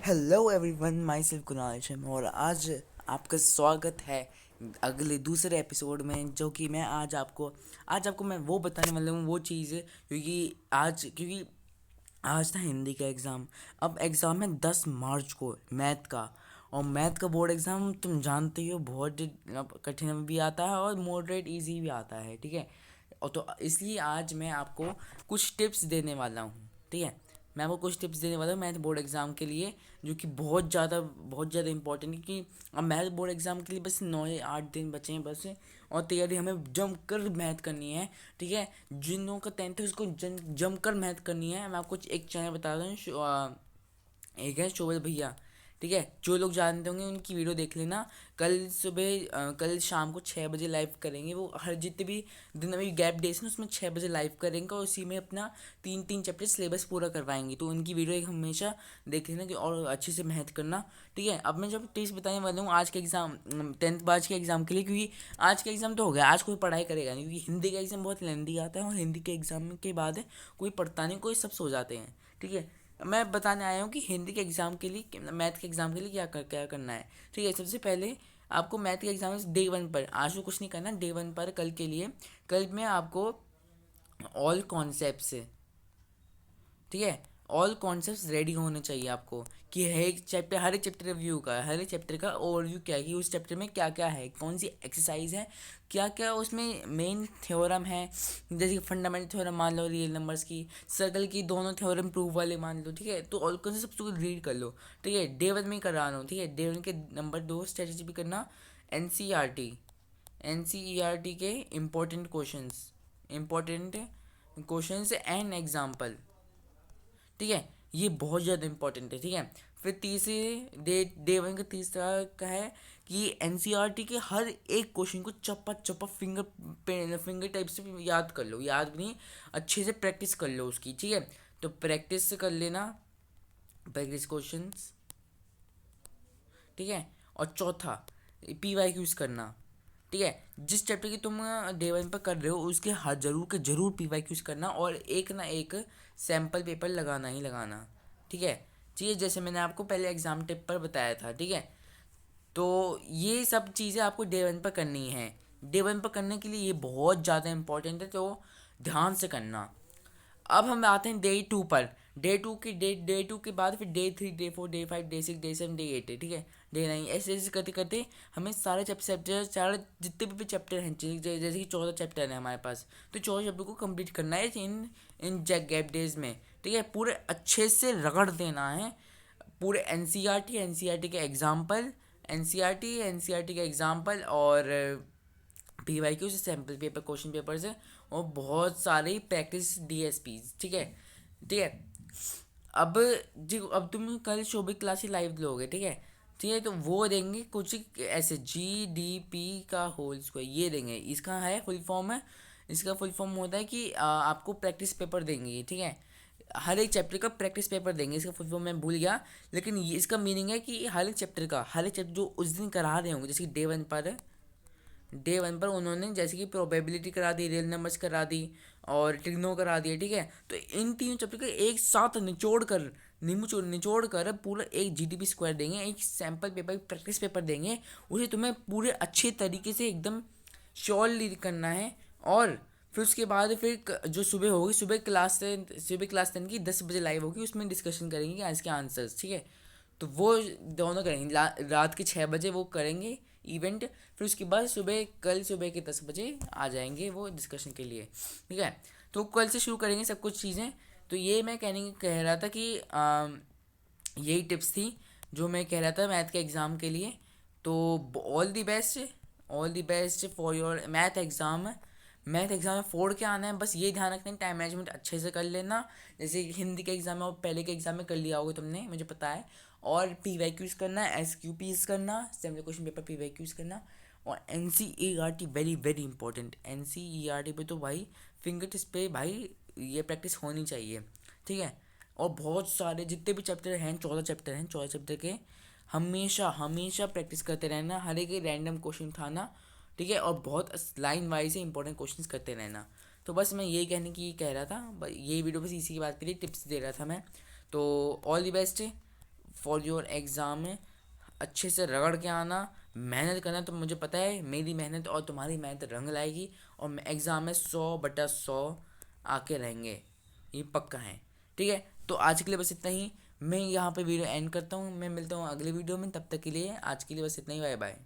Hello everyone, my self Kunal Sharma और आज आपका स्वागत है अगले दूसरे एपिसोड में, जो कि आज आपको मैं वो बताने वाला हूँ, वो चीज़ क्योंकि आज था हिंदी का एग्ज़ाम। अब एग्ज़ाम है 10 मार्च को मैथ का। और मैथ का बोर्ड एग्ज़ाम तुम जानते ही हो, बहुत कठिन भी आता है और मॉडरेट इजी भी आता है, ठीक है। और तो इसलिए आज मैं आपको कुछ टिप्स देने वाला हूँ, ठीक है। मैं आपको कुछ टिप्स देने वाला हूँ मैथ बोर्ड एग्ज़ाम के लिए, जो कि बहुत ज़्यादा इंपॉर्टेंट है। कि अब मैथ बोर्ड एग्ज़ाम के लिए बस 9 या 8 दिन बचे हैं बस। और तैयारी हमें जमकर मैथ करनी है, ठीक है। जिन लोगों का 10th है उसको जमकर मैथ करनी है। मैं आपको एक चैनल बता रहा हूँ, एक है शोभत भैया, ठीक है। जो लोग जानते होंगे उनकी वीडियो देख लेना। कल शाम को 6 बजे लाइव करेंगे। वो हर जितने भी दिन अभी गैप डेज ना, उसमें 6 बजे लाइव करेंगे और उसी में अपना 3-3 चैप्टर सिलेबस पूरा करवाएंगे। तो उनकी वीडियो एक हमेशा देख लेना कि और अच्छे से मेहनत करना, ठीक है। अब मैं जब टिप्स बताने वाला हूँ आज के एग्ज़ाम 10th के एग्ज़ाम के लिए, क्योंकि आज का एग्ज़ाम तो हो गया, आज कोई पढ़ाई करेगा नहीं, क्योंकि हिंदी का एग्ज़ाम बहुत लेंदी आता है और हिंदी के एग्ज़ाम के बाद कोई पढ़ता नहीं, कोई सब सो जाते हैं, ठीक है। मैं बताने आया हूँ कि हिंदी के एग्ज़ाम के लिए, मैथ के एग्ज़ाम के लिए क्या करना है, ठीक है। सबसे पहले आपको मैथ के एग्ज़ाम डे 1 पर, आज तो कुछ नहीं करना, डे 1 पर कल के लिए, कल में आपको ऑल कॉन्सेप्ट्स, ठीक है, ऑल कॉन्सेप्ट्स रेडी होने चाहिए आपको। कि हर एक चैप्टर रिव्यू का, हर एक चैप्टर का ओवरव्यू क्या है, कि उस चैप्टर में क्या क्या है, कौन सी एक्सरसाइज है, क्या क्या उसमें मेन थ्योरम है। जैसे कि फंडामेंटल थ्योरम मान लो रियल नंबर्स की, सर्कल की दोनों थ्योरम प्रूफ वाले मान लो, ठीक है। तो ऑल कॉन्सेप्ट सबसे रीड कर लो, ठीक है। डे 1 में ही करा रहा हूँ, ठीक है। डे 1 के नंबर 2 स्ट्रेटेजी भी करना। N C E R T के इम्पोर्टेंट क्वेश्चंस एंड एग्जाम्पल, ठीक है। ये बहुत ज़्यादा इंपॉर्टेंट है, ठीक है। फिर तीसरे डे 1 का तीसरा का है कि एनसीईआरटी के हर एक क्वेश्चन को चप्पा चप्पा फिंगर टाइप से याद कर लो, याद भी नहीं, अच्छे से प्रैक्टिस कर लो उसकी, ठीक है। तो प्रैक्टिस कर लेना, प्रैक्टिस क्वेश्चंस, ठीक है। और चौथा, PYQs करना, ठीक है। जिस चैप्टर की तुम डे 1 पर कर रहे हो उसके हर जरूर के जरूर PYQs करना, और एक ना एक सैम्पल पेपर लगाना ही लगाना, ठीक है। ठीक है, जैसे मैंने आपको पहले एग्जाम टिप पर बताया था, ठीक है। तो ये सब चीज़ें आपको डे 1 पर करनी है। डे 1 पर करने के लिए ये बहुत ज़्यादा इंपॉर्टेंट है, तो ध्यान से करना। अब हम आते हैं डे 2 पर। डे 2 के बाद फिर day 3, day 4, day 5, day 6, day 7, day 8 है, ठीक है। डे 9 ऐसे ऐसे करते करते हमें सारे चैप्टर, सारे जितने भी चैप्टर हैं, जैसे कि 14 चैप्टर हैं हमारे पास, तो 14 चैप्टर को कंप्लीट करना है इन इन गैप डेज में, ठीक है। पूरे अच्छे से रगड़ देना है पूरे एनसीईआरटी के एग्जाम्पल, एनसीईआरटी के एग्जाम्पल, और PYQ से सैम्पल पेपर, क्वेश्चन पेपर से, और बहुत सारी प्रैक्टिस DSPs, ठीक है, ठीक है। अब अब तुम कल शोभिक क्लास ही लाइव लोगे, ठीक है, ठीक है। तो वो देंगे कुछ ऐसे GDP का होल स्क्वायर, ये देंगे, इसका है फुल फॉर्म है। इसका फुल फॉर्म होता है कि आपको प्रैक्टिस पेपर देंगे, ठीक है। हर एक चैप्टर का प्रैक्टिस पेपर देंगे, इसका फुल फॉर्म मैं भूल गया, लेकिन ये इसका मीनिंग है कि हर एक चैप्टर जो उस दिन करा रहे होंगे, जैसे कि डे 1 पर उन्होंने जैसे कि प्रोबेबिलिटी करा दी, रियल नंबर्स करा दी, और ट्रिग्नो करा दिया, ठीक है। तो इन तीनों चैप्टर को एक साथ निचोड़ कर पूरा एक GDP स्क्वायर देंगे, एक सैम्पल पेपर, प्रैक्टिस पेपर देंगे। उसे तुम्हें पूरे अच्छे तरीके से एकदम श्योरली करना है। और फिर उसके बाद जो सुबह होगी, सुबह क्लास 10 की 10 बजे लाइव होगी, उसमें डिस्कशन करेंगे आज के आंसर्स, ठीक है। तो वो दोनों करेंगे, रात के 6 बजे वो करेंगे इवेंट। फिर उसके बाद कल सुबह के 10 बजे आ जाएंगे वो डिस्कशन के लिए, ठीक है। तो कल से शुरू करेंगे सब कुछ चीज़ें। तो ये मैं कह रहा था कि यही टिप्स थी जो मैं कह रहा था मैथ के एग्ज़ाम के लिए। तो all the best for your math exam में फोड़ के आना है, बस ये ध्यान रखना है, टाइम मैनेजमेंट अच्छे से कर लेना। जैसे कि हिंदी के एग्ज़ाम में और पहले के एग्ज़ाम में कर लिया होगा तुमने, मुझे पता है। और PYQs करना, SQPs करना, सैम्पल क्वेश्चन पेपर PYQs करना। और NCERT very very important, NCERT पे तो भाई फिंगर टिप्स पे भाई ये प्रैक्टिस होनी चाहिए, ठीक है। और बहुत सारे जितने भी चैप्टर हैं, 14 चैप्टर के हमेशा हमेशा प्रैक्टिस करते रहना, हर एक रैंडम क्वेश्चन उठाना, ठीक है। और बहुत लाइन वाइज से इंपॉर्टेंट क्वेश्चंस करते रहना। तो बस मैं यही कहने की कह रहा था, ये वीडियो बस इसी की बात के लिए टिप्स दे रहा था मैं। तो all the best for your exam में अच्छे से रगड़ के आना, मेहनत करना। तो मुझे पता है मेरी मेहनत और तुम्हारी मेहनत रंग लाएगी और एग्ज़ाम में 100/100 आके रहेंगे, ये पक्का है। ठीक है, तो आज के लिए बस इतना ही। मैं यहाँ पे वीडियो एंड करता हूँ, मैं मिलता हूँ अगले वीडियो में। तब तक के लिए आज के लिए बस इतना ही, बाय बाय।